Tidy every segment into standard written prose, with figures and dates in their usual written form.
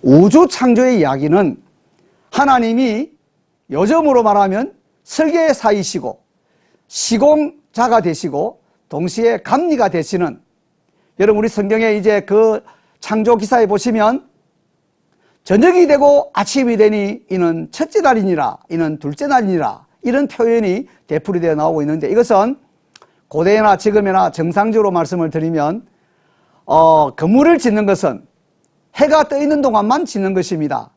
우주 창조의 이야기는 하나님이 요즘으로 말하면 설계사이시고 시공자가 되시고 동시에 감리가 되시는, 여러분 우리 성경에 이제 그 창조 기사에 보시면 저녁이 되고 아침이 되니 이는 첫째 날이니라, 이는 둘째 날이니라, 이런 표현이 되풀이되어 나오고 있는데, 이것은 고대나 지금이나 정상적으로 말씀을 드리면 건물을 짓는 것은 해가 떠 있는 동안만 짓는 것입니다.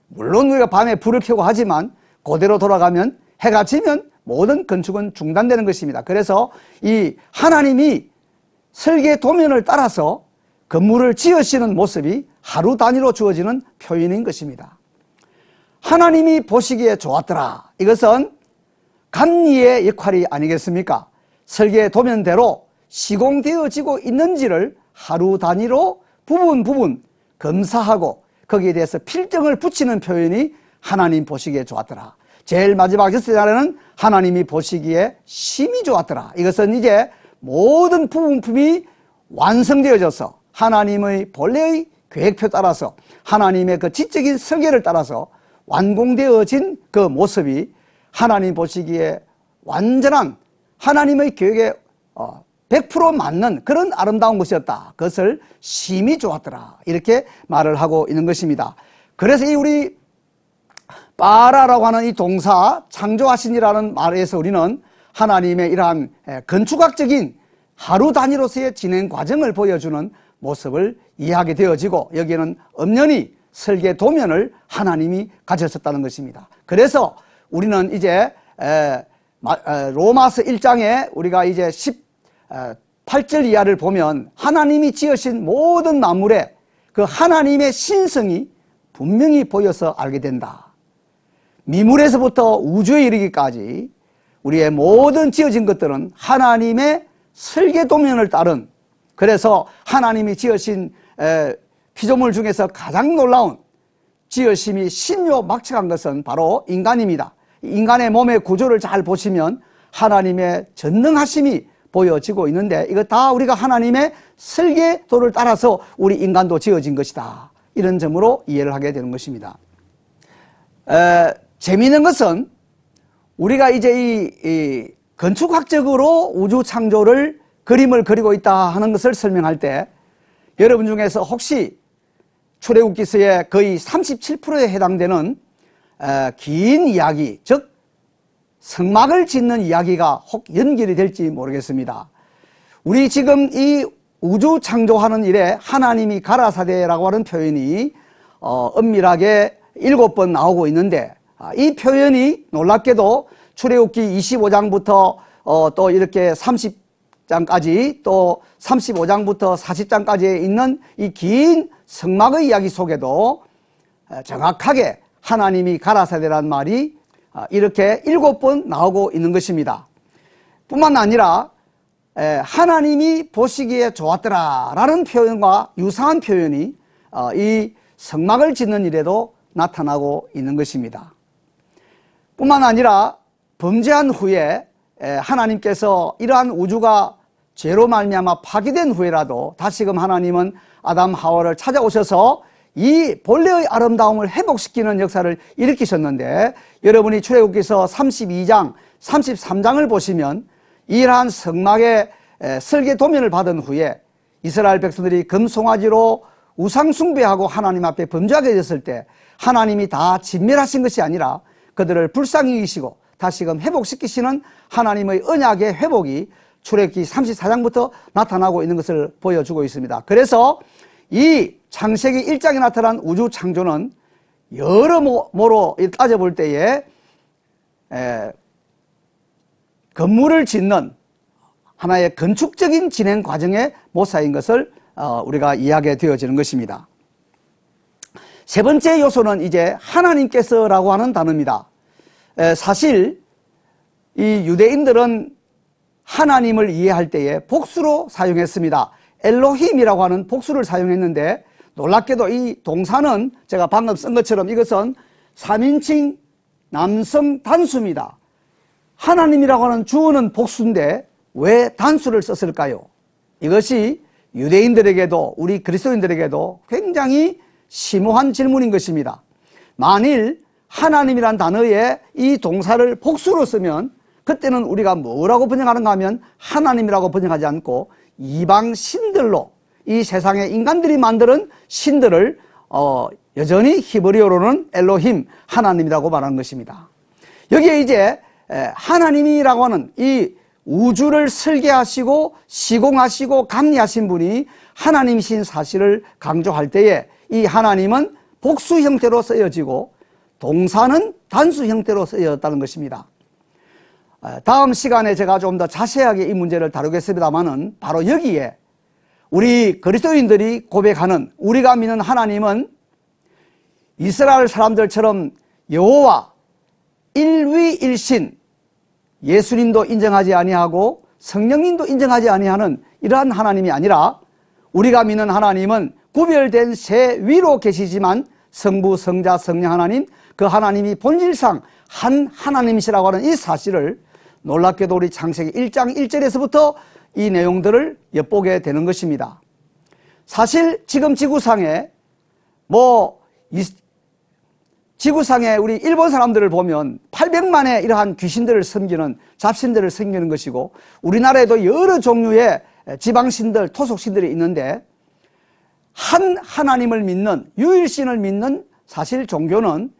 물론 우리가 밤에 불을 켜고 하지만 그대로 돌아가면 해가 지면 모든 건축은 중단되는 것입니다. 그래서 이 하나님이 설계 도면을 따라서 건물을 지으시는 모습이 하루 단위로 주어지는 표현인 것입니다. 하나님이 보시기에 좋았더라. 이것은 감리의 역할이 아니겠습니까? 설계 도면대로 시공되어지고 있는지를 하루 단위로 부분 검사하고 거기에 대해서 필정을 붙이는 표현이 하나님 보시기에 좋았더라. 제일 마지막 여섯 날에는 하나님이 보시기에 심히 좋았더라. 이것은 이제 모든 부분품이 완성되어져서 하나님의 본래의 계획표 따라서 하나님의 그 지적인 설계를 따라서 완공되어진 그 모습이 하나님 보시기에 완전한 하나님의 계획에 100% 맞는 그런 아름다운 것이었다. 그것을 심히 좋았더라. 이렇게 말을 하고 있는 것입니다. 그래서 이 우리 빠라라고 하는 이 동사, 창조하신이라는 말에서 우리는 하나님의 이러한 건축학적인 하루 단위로서의 진행 과정을 보여주는 모습을 이해하게 되어지고, 여기에는 엄연히 설계 도면을 하나님이 가졌었다는 것입니다. 그래서 우리는 이제 로마서 1장에 우리가 이제 18절 이하를 보면 하나님이 지으신 모든 만물에 그 하나님의 신성이 분명히 보여서 알게 된다. 미물에서부터 우주에 이르기까지 우리의 모든 지어진 것들은 하나님의 설계 도면을 따른, 그래서 하나님이 지으신 피조물 중에서 가장 놀라운 지으심이 신묘막측한 것은 바로 인간입니다. 인간의 몸의 구조를 잘 보시면 하나님의 전능하심이 보여지고 있는데, 이거 다 우리가 하나님의 설계도를 따라서 우리 인간도 지어진 것이다. 이런 점으로 이해를 하게 되는 것입니다. 재미있는 것은 우리가 이제 이 건축학적으로 우주 창조를 그림을 그리고 있다 하는 것을 설명할 때, 여러분 중에서 혹시 출애굽기서의 거의 37%에 해당되는 긴 이야기, 즉 성막을 짓는 이야기가 혹 연결이 될지 모르겠습니다. 우리 지금 이 우주 창조하는 일에 하나님이 가라사대라고 하는 표현이 엄밀하게 7번 나오고 있는데, 이 표현이 놀랍게도 출애굽기 25장부터 또 이렇게 30장까지 또 35장부터 40장까지 있는 이 긴 성막의 이야기 속에도 정확하게 하나님이 가라사대라는 말이 이렇게 7번 나오고 있는 것입니다. 뿐만 아니라 하나님이 보시기에 좋았더라 라는 표현과 유사한 표현이 이 성막을 짓는 일에도 나타나고 있는 것입니다. 뿐만 아니라 범죄한 후에 하나님께서 이러한 우주가 죄로 말미암아 파괴된 후에라도 다시금 하나님은 아담 하와를 찾아오셔서 이 본래의 아름다움을 회복시키는 역사를 일으키셨는데, 여러분이 출애굽기서 32장, 33장을 보시면 이러한 성막의 설계 도면을 받은 후에 이스라엘 백성들이 금송아지로 우상 숭배하고 하나님 앞에 범죄하게 됐을 때 하나님이 다 진멸하신 것이 아니라 그들을 불쌍히 여기시고 다시금 회복시키시는 하나님의 언약의 회복이 출애굽기 34장부터 나타나고 있는 것을 보여주고 있습니다. 그래서 이 창세기 1장에 나타난 우주 창조는 여러모로 따져볼 때에 건물을 짓는 하나의 건축적인 진행 과정의 모사인 것을 우리가 이해하게 되어지는 것입니다. 세 번째 요소는 이제 하나님께서라고 하는 단어입니다. 사실 이 유대인들은 하나님을 이해할 때에 복수로 사용했습니다. 엘로힘이라고 하는 복수를 사용했는데, 놀랍게도 이 동사는 제가 방금 쓴 것처럼 이것은 3인칭 남성 단수입니다. 하나님이라고 하는 주어는 복수인데 왜 단수를 썼을까요? 이것이 유대인들에게도 우리 그리스도인들에게도 굉장히 심오한 질문인 것입니다. 만일 하나님이란 단어에 이 동사를 복수로 쓰면 그때는 우리가 뭐라고 번역하는가 하면 하나님이라고 번역하지 않고 이방 신들로, 이 세상의 인간들이 만드는 신들을 여전히 히브리어로는 엘로힘, 하나님이라고 말하는 것입니다. 여기에 이제 하나님이라고 하는 이 우주를 설계하시고 시공하시고 감리하신 분이 하나님이신 사실을 강조할 때에 이 하나님은 복수 형태로 쓰여지고 동사는 단수 형태로 쓰여졌다는 것입니다. 다음 시간에 제가 좀 더 자세하게 이 문제를 다루겠습니다만은 바로 여기에 우리 그리스도인들이 고백하는, 우리가 믿는 하나님은 이스라엘 사람들처럼 여호와 일위일신, 예수님도 인정하지 아니하고 성령님도 인정하지 아니하는 이러한 하나님이 아니라 우리가 믿는 하나님은 구별된 세 위로 계시지만 성부, 성자, 성령 하나님, 그 하나님이 본질상 한 하나님이시라고 하는 이 사실을 놀랍게도 우리 창세기 1장 1절에서부터 이 내용들을 엿보게 되는 것입니다. 사실 지금 지구상에 지구상에 우리 일본 사람들을 보면 800만의 이러한 귀신들을 섬기는, 잡신들을 섬기는 것이고, 우리나라에도 여러 종류의 지방신들, 토속신들이 있는데 한 하나님을 믿는, 유일신을 믿는 사실 종교는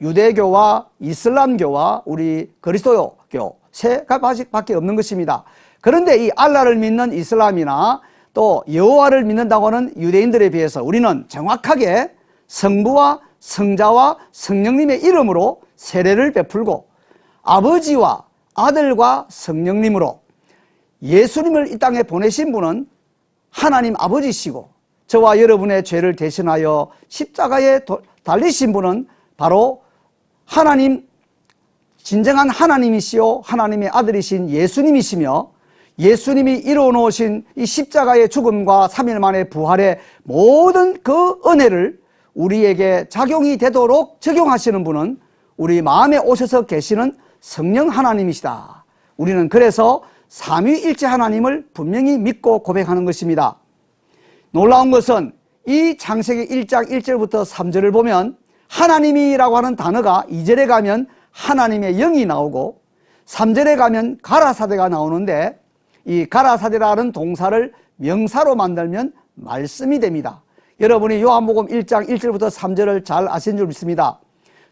유대교와 이슬람교와 우리 그리스도교 세 가지밖에 없는 것입니다. 그런데 이 알라를 믿는 이슬람이나 또 여호와를 믿는다고 하는 유대인들에 비해서 우리는 정확하게 성부와 성자와 성령님의 이름으로 세례를 베풀고 아버지와 아들과 성령님으로, 예수님을 이 땅에 보내신 분은 하나님 아버지시고 저와 여러분의 죄를 대신하여 십자가에 달리신 분은 바로 하나님, 진정한 하나님이시요 하나님의 아들이신 예수님이시며, 예수님이 이루어 놓으신 이 십자가의 죽음과 3일 만의 부활의 모든 그 은혜를 우리에게 작용이 되도록 적용하시는 분은 우리 마음에 오셔서 계시는 성령 하나님이시다. 우리는 그래서 삼위일체 하나님을 분명히 믿고 고백하는 것입니다. 놀라운 것은 이 창세기 1장 1절부터 3절을 보면 하나님이라고 하는 단어가 2절에 가면 하나님의 영이 나오고 3절에 가면 가라사대가 나오는데, 이 가라사대라는 동사를 명사로 만들면 말씀이 됩니다. 여러분이 요한복음 1장 1절부터 3절을 잘 아시는 줄 믿습니다.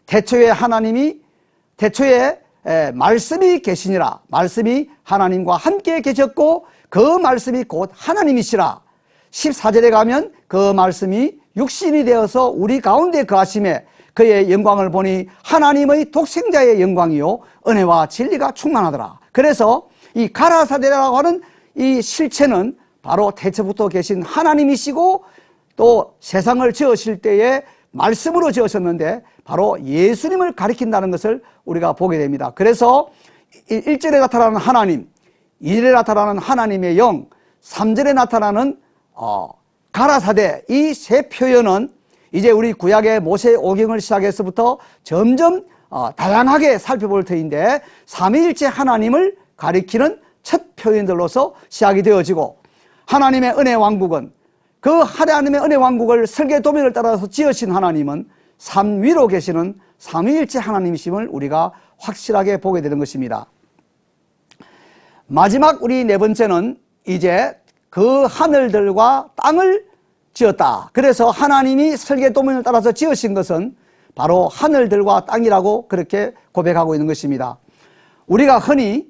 태초에 말씀이 계시니라. 말씀이 하나님과 함께 계셨고 그 말씀이 곧 하나님이시라. 14절에 가면 그 말씀이 육신이 되어서 우리 가운데 거하심에 그의 영광을 보니 하나님의 독생자의 영광이요 은혜와 진리가 충만하더라. 그래서 이 가라사대라고 하는 이 실체는 바로 태초부터 계신 하나님이시고 또 세상을 지으실 때에 말씀으로 지으셨는데 바로 예수님을 가리킨다는 것을 우리가 보게 됩니다. 그래서 1절에 나타나는 하나님, 2절에 나타나는 하나님의 영, 3절에 나타나는 가라사대, 이 세 표현은 이제 우리 구약의 모세 오경을 시작해서부터 점점 다양하게 살펴볼 터인데 삼위일체 하나님을 가리키는 첫 표현들로서 시작이 되어지고, 하나님의 은혜 왕국은, 그 하나님의 은혜 왕국을 설계 도면을 따라서 지으신 하나님은 삼위로 계시는 삼위일체 하나님이심을 우리가 확실하게 보게 되는 것입니다. 마지막 우리 네 번째는 이제 그 하늘들과 땅을 지었다. 그래서 하나님이 설계 도면을 따라서 지으신 것은 바로 하늘들과 땅이라고 그렇게 고백하고 있는 것입니다. 우리가 흔히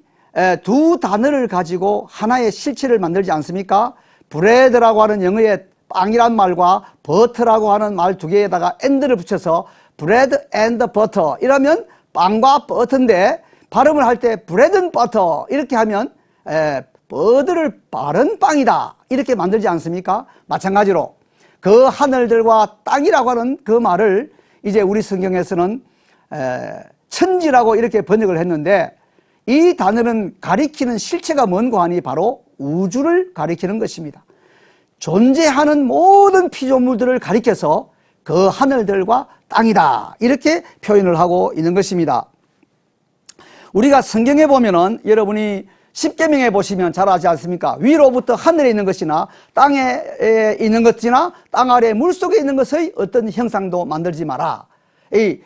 두 단어를 가지고 하나의 실체를 만들지 않습니까? 브레드라고 하는 영어의 빵이란 말과 버터라고 하는 말 두 개에다가 and를 붙여서 bread and butter 이러면 빵과 버터인데, 발음을 할 때 bread and butter 이렇게 하면 버터를 바른 빵이다 이렇게 만들지 않습니까? 마찬가지로 그 하늘들과 땅이라고 하는 그 말을 이제 우리 성경에서는 천지라고 이렇게 번역을 했는데, 이 단어는 가리키는 실체가 뭔고 하니 바로 우주를 가리키는 것입니다. 존재하는 모든 피조물들을 가리켜서 그 하늘들과 땅이다 이렇게 표현을 하고 있는 것입니다. 우리가 성경에 보면은 여러분이 십계명에 보시면 잘 아지 않습니까? 위로부터 하늘에 있는 것이나 땅에 있는 것이나 땅 아래 물속에 있는 것의 어떤 형상도 만들지 마라. 이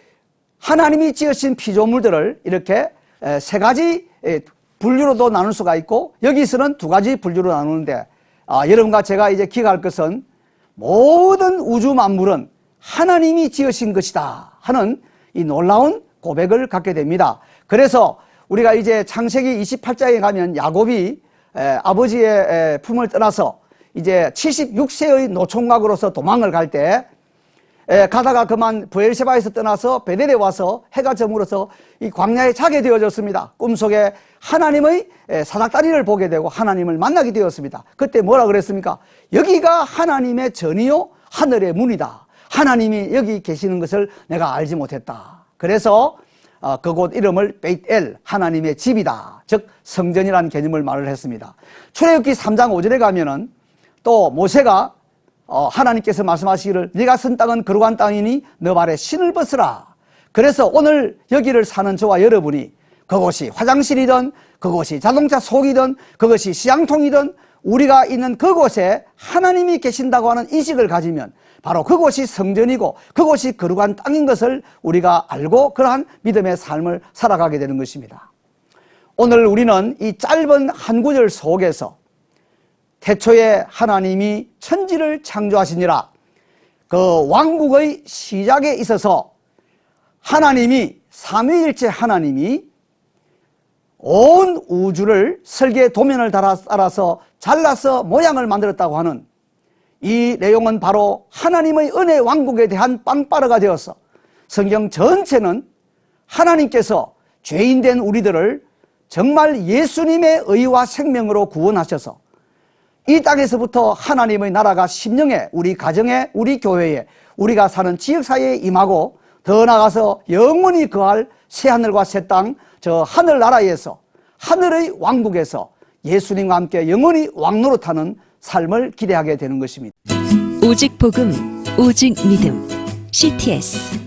하나님이 지으신 피조물들을 이렇게 세 가지 분류로도 나눌 수가 있고, 여기서는 두 가지 분류로 나누는데, 여러분과 제가 이제 기억할 것은 모든 우주 만물은 하나님이 지으신 것이다 하는 이 놀라운 고백을 갖게 됩니다. 그래서 우리가 이제 창세기 28장에 가면 야곱이 아버지의 품을 떠나서 이제 76세의 노총각으로서 도망을 갈 때, 가다가 그만 브엘세바에서 떠나서 베델에 와서 해가 저물어서 이 광야에 자게 되어졌습니다. 꿈속에 하나님의 사닥다리를 보게 되고 하나님을 만나게 되었습니다. 그때 뭐라 그랬습니까? 여기가 하나님의 전이요 하늘의 문이다. 하나님이 여기 계시는 것을 내가 알지 못했다. 그래서 그곳 이름을 베이트엘, 하나님의 집이다, 즉 성전이라는 개념을 말을 했습니다. 출애굽기 3장 5절에 가면은 또 모세가 하나님께서 말씀하시기를 네가 선 땅은 거룩한 땅이니 너 발에 신을 벗으라. 그래서 오늘 여기를 사는 저와 여러분이 그것이 화장실이든 그것이 자동차 속이든 그것이 시장통이든 우리가 있는 그곳에 하나님이 계신다고 하는 인식을 가지면 바로 그곳이 성전이고 그곳이 거룩한 땅인 것을 우리가 알고 그러한 믿음의 삶을 살아가게 되는 것입니다. 오늘 우리는 이 짧은 한 구절 속에서 태초에 하나님이 천지를 창조하시니라, 그 왕국의 시작에 있어서 하나님이, 삼위일체 하나님이 온 우주를 설계 도면을 따라서 잘라서 모양을 만들었다고 하는 이 내용은 바로 하나님의 은혜 왕국에 대한 빵빠르가 되어서 성경 전체는 하나님께서 죄인된 우리들을 정말 예수님의 의와 생명으로 구원하셔서 이 땅에서부터 하나님의 나라가 심령에, 우리 가정에, 우리 교회에, 우리가 사는 지역사회에 임하고 더 나아가서 영원히 거할 새하늘과 새 땅, 저 하늘나라에서, 하늘의 왕국에서 예수님과 함께 영원히 왕노릇하는 삶을 기대하게 되는 것입니다. 오직 복음, 오직 믿음, CTS.